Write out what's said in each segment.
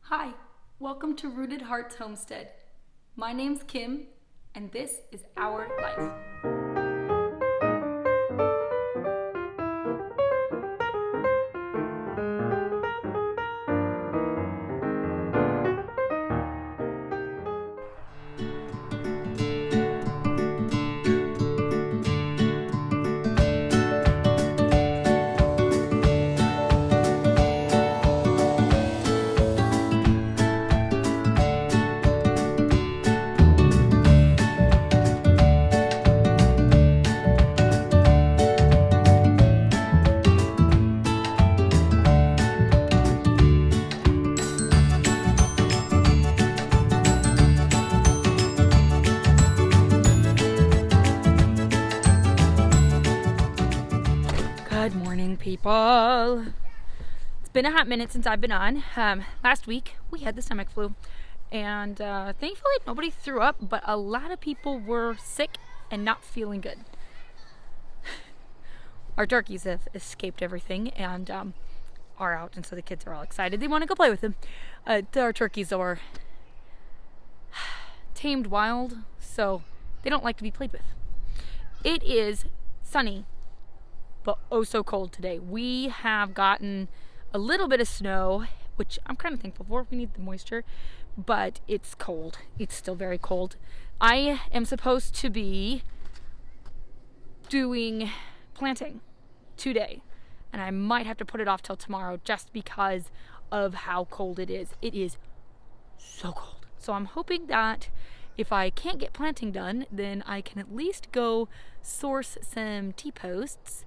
Hi, welcome to Rooted Hearts Homestead. My name's Kim, and this is our life. Good morning, people. It's been a hot minute since I've been on. Last week we had the stomach flu, and thankfully nobody threw up, but a lot of people were sick and not feeling good. Our turkeys have escaped everything and are out, and so the kids are all excited. They want to go play with them. Our turkeys are tamed wild, so they don't like to be played with. It is sunny, but oh so cold today. We have gotten a little bit of snow, which I'm kind of thankful for. We need the moisture, but it's cold. It's still very cold. I am supposed to be doing planting today, and I might have to put it off till tomorrow just because of how cold it is. It is so cold. So I'm hoping that if I can't get planting done, then I can at least go source some T-posts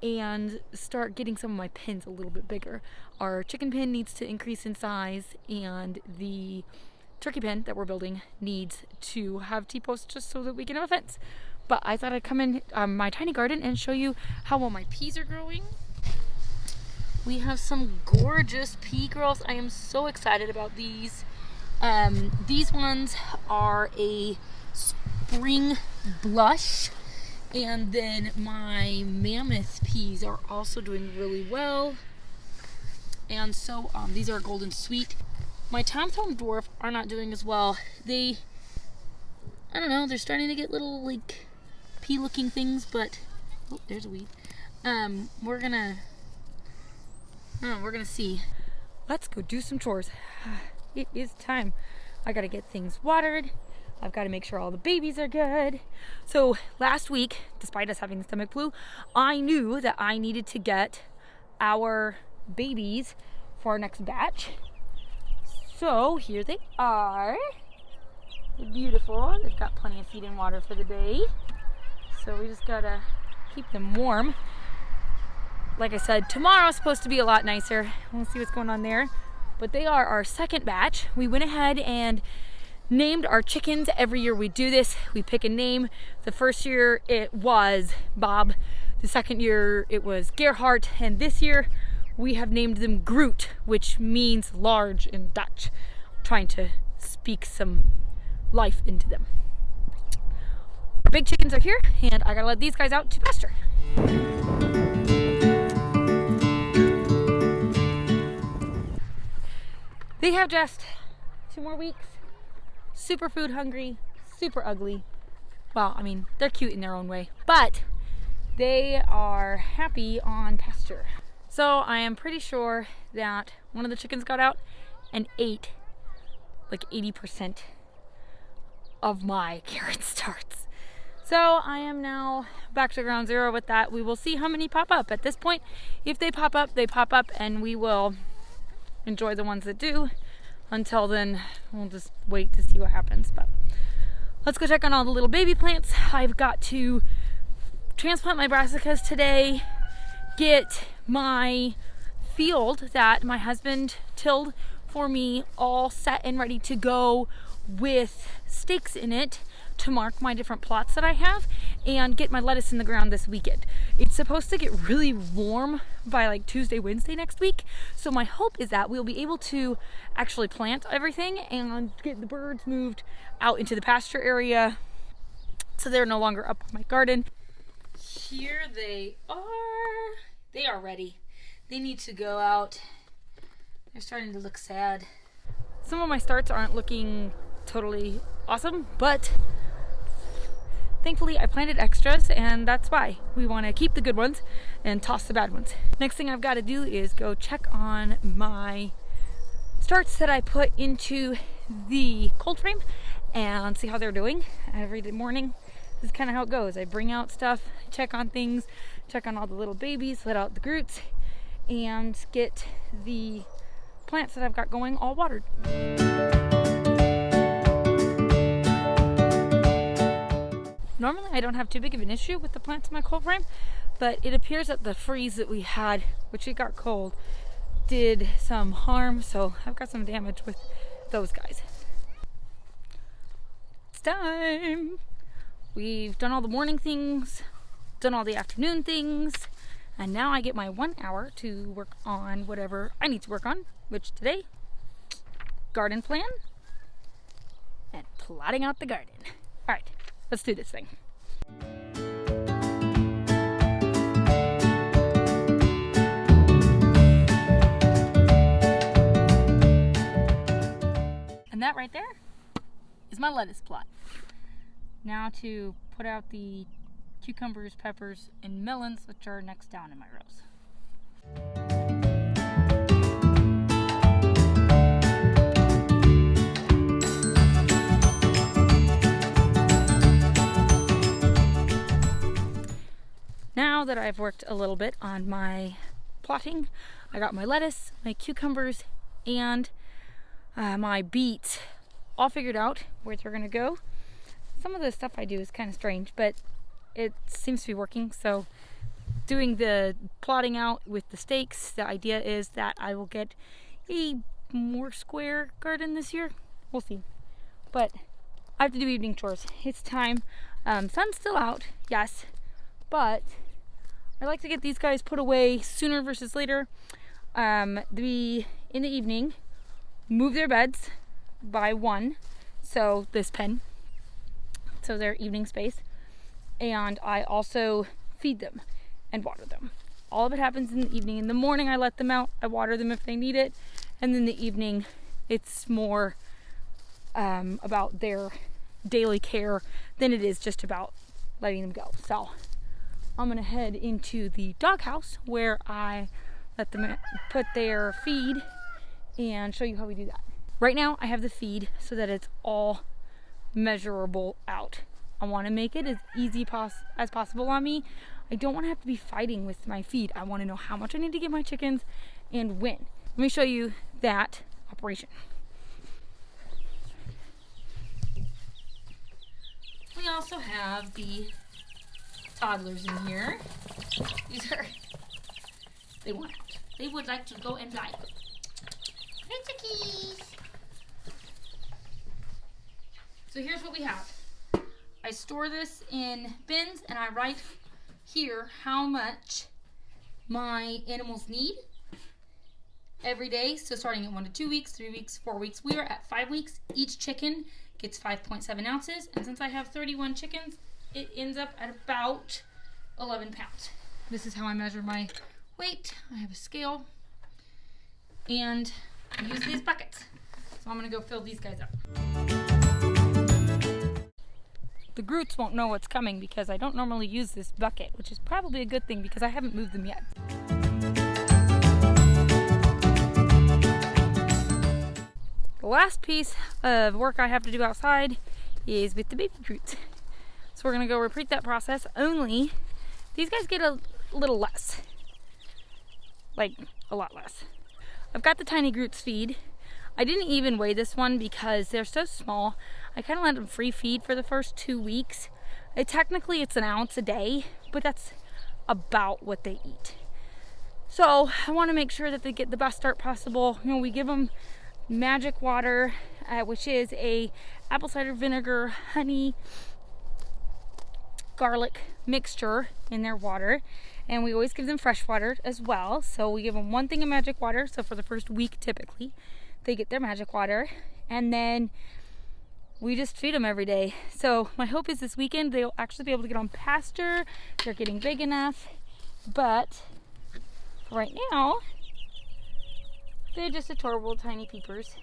and start getting some of my pins a little bit bigger. Our chicken pen needs to increase in size, and the turkey pen that we're building needs to have T-posts just so that we can have a fence. But I thought I'd come in my tiny garden and show you how well my peas are growing. We have some gorgeous pea growth. I am so excited about these. These ones are a spring blush. And then my mammoth peas are also doing really well. And so these are golden sweet. My Tom Thumb dwarf are not doing as well. I don't know, they're starting to get little like pea looking things, but oh, there's a weed. We're gonna see. Let's go do some chores. It is time. I gotta get things watered. I've got to make sure all the babies are good. So last week, despite us having the stomach flu, I knew that I needed to get our babies for our next batch. So here they are. They're beautiful. They've got plenty of feed and water for the day. So we just gotta keep them warm. Like I said, tomorrow's supposed to be a lot nicer. We'll see what's going on there. But they are our second batch. We went ahead and named our chickens. Every year we do this. We pick a name. The first year it was Bob. The second year it was Gerhardt. And this year we have named them Groot, which means large in Dutch. I'm trying to speak some life into them. Our big chickens are here, and I gotta let these guys out to pasture. They have just 2 more weeks. Super food hungry, super ugly. Well, I mean, they're cute in their own way, but they are happy on pasture. So I am pretty sure that one of the chickens got out and ate like 80% of my carrot starts. So I am now back to ground zero with that. We will see how many pop up. At this point, if they pop up, they pop up, and we will enjoy the ones that do. Until then, we'll just wait to see what happens. But let's go check on all the little baby plants. I've got to transplant my brassicas today, get my field that my husband tilled for me all set and ready to go with stakes in it to mark my different plots that I have, and get my lettuce in the ground this weekend. It's supposed to get really warm by like Tuesday, Wednesday next week. So my hope is that we'll be able to actually plant everything and get the birds moved out into the pasture area so they're no longer up on my garden. Here they are. They are ready. They need to go out. They're starting to look sad. Some of my starts aren't looking totally awesome, but thankfully I planted extras, and that's why we want to keep the good ones and toss the bad ones. Next thing I've got to do is go check on my starts that I put into the cold frame and see how they're doing. Every morning, this is kind of how it goes. I bring out stuff, check on things, check on all the little babies, let out the Groots, and get the plants that I've got going all watered. Normally I don't have too big of an issue with the plants in my cold frame, but it appears that the freeze that we had, which it got cold, did some harm, so I've got some damage with those guys. It's time! We've done all the morning things, done all the afternoon things, and now I get my 1 hour to work on whatever I need to work on, which today, garden plan and plotting out the garden. All right, let's do this thing. And that right there is my lettuce plot. Now to put out the cucumbers, peppers, and melons, which are next down in my rows. Now that I've worked a little bit on my plotting, I got my lettuce, my cucumbers, and my beets all figured out where they're gonna go. Some of the stuff I do is kind of strange, but it seems to be working. So doing the plotting out with the stakes, the idea is that I will get a more square garden this year. We'll see. But I have to do evening chores. It's time. Sun's still out, yes, but I like to get these guys put away sooner versus later. In the evening, move their beds by 1, so this pen, so their evening space, and I also feed them and water them. All of it happens in the evening. In the morning I let them out, I water them if they need it, and then the evening it's more about their daily care than it is just about letting them go. So I'm gonna head into the doghouse where I let them put their feed and show you how we do that. Right now I have the feed so that it's all measurable out. I want to make it as easy as possible on me. I don't want to have to be fighting with my feed. I want to know how much I need to give my chickens and when. Let me show you that operation. We also have the toddlers in here. These are, they want out. They would like to go and fly. Hey chickies! So here's what we have. I store this in bins and I write here how much my animals need every day. So starting at 1 to 2 weeks, 3 weeks, 4 weeks. We are at 5 weeks. Each chicken gets 5.7 ounces. And since I have 31 chickens, it ends up at about 11 pounds. This is how I measure my weight. I have a scale and I use these buckets. So I'm gonna go fill these guys up. The Groots won't know what's coming because I don't normally use this bucket, which is probably a good thing because I haven't moved them yet. The last piece of work I have to do outside is with the baby Groots. So we're gonna go repeat that process, only these guys get a little less. Like, a lot less. I've got the tiny Groots feed. I didn't even weigh this one because they're so small. I kind of let them free feed for the first 2 weeks. Technically it's an ounce a day, but that's about what they eat. So I want to make sure that they get the best start possible. You know, we give them magic water, which is a apple cider vinegar, honey, garlic mixture in their water. And we always give them fresh water as well. So we give them 1 thing of magic water. So for the first week, typically, they get their magic water. And then we just feed them every day. So my hope is this weekend they'll actually be able to get on pasture. They're getting big enough. But right now, they're just adorable tiny peepers.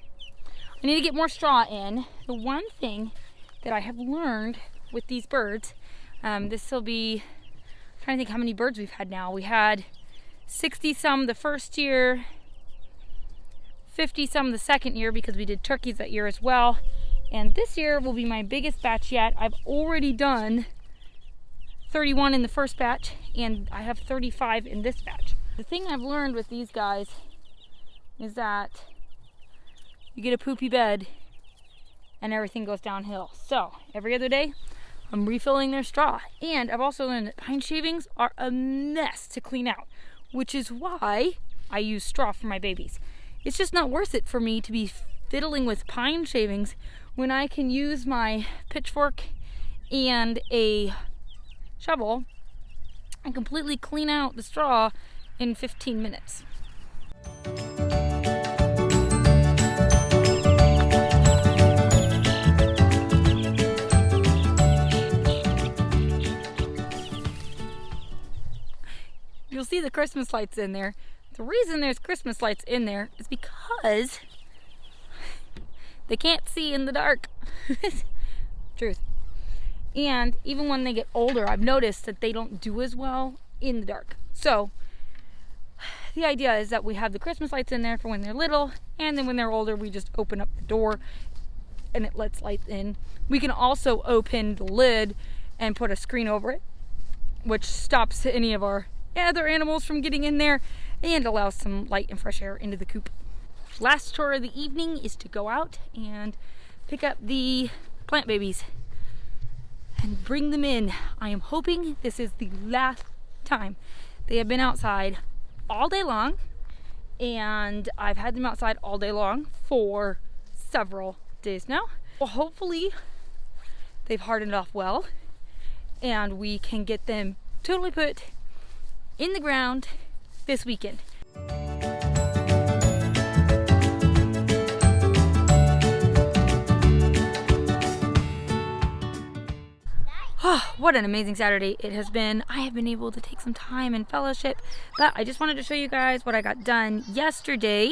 I need to get more straw in. The one thing that I have learned with these birds, this will be, I'm trying to think how many birds we've had now. We had 60 some the first year, 50 some the second year because we did turkeys that year as well. And this year will be my biggest batch yet. I've already done 31 in the first batch and I have 35 in this batch. The thing I've learned with these guys is that you get a poopy bed and everything goes downhill. So every other day I'm refilling their straw. And I've also learned that pine shavings are a mess to clean out, which is why I use straw for my babies. It's just not worth it for me to be fiddling with pine shavings when I can use my pitchfork and a shovel and completely clean out the straw in 15 minutes. You'll see the Christmas lights in there. The reason there's Christmas lights in there is because they can't see in the dark. Truth. And even when they get older, I've noticed that they don't do as well in the dark. So the idea is that we have the Christmas lights in there for when they're little, and then when they're older, we just open up the door and it lets light in. We can also open the lid and put a screen over it, which stops any of our other animals from getting in there and allows some light and fresh air into the coop. Last chore of the evening is to go out and pick up the plant babies and bring them in. I am hoping this is the last time. They have been outside all day long, and I've had them outside all day long for several days now. Well, hopefully they've hardened off well and we can get them totally put in the ground this weekend. Oh, what an amazing Saturday it has been. I have been able to take some time and fellowship, but I just wanted to show you guys what I got done yesterday.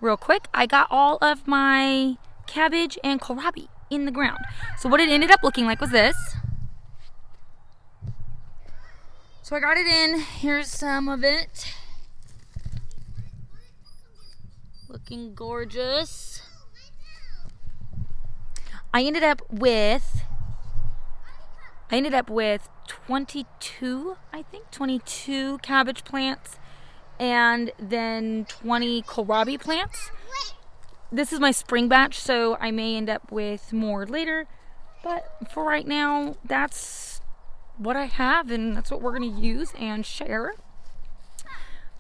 Real quick, I got all of my cabbage and kohlrabi in the ground. So what it ended up looking like was this. So I got it in. Here's some of it. Looking gorgeous. I ended up with 22, I think, 22 cabbage plants and then 20 kohlrabi plants. This is my spring batch, so I may end up with more later, but for right now, that's what I have and that's what we're going to use and share.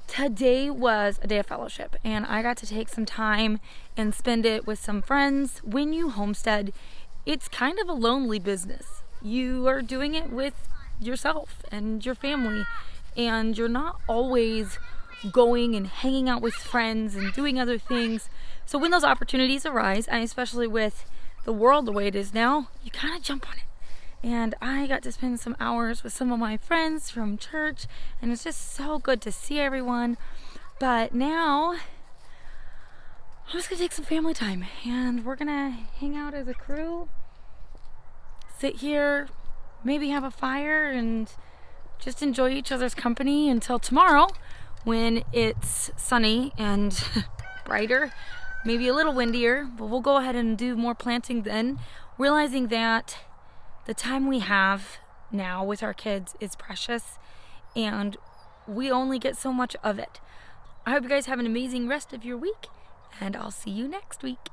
Today was a day of fellowship and I got to take some time and spend it with some friends. When you homestead, it's kind of a lonely business. You are doing it with yourself and your family, and you're not always going and hanging out with friends and doing other things. So when those opportunities arise, and especially with the world the way it is now, you kind of jump on it. And I got to spend some hours with some of my friends from church, and it's just so good to see everyone. But now I'm just gonna take some family time and we're gonna hang out as a crew, sit here, maybe have a fire and just enjoy each other's company until tomorrow when it's sunny and brighter, maybe a little windier, but we'll go ahead and do more planting then, realizing that the time we have now with our kids is precious and we only get so much of it. I hope you guys have an amazing rest of your week, and I'll see you next week.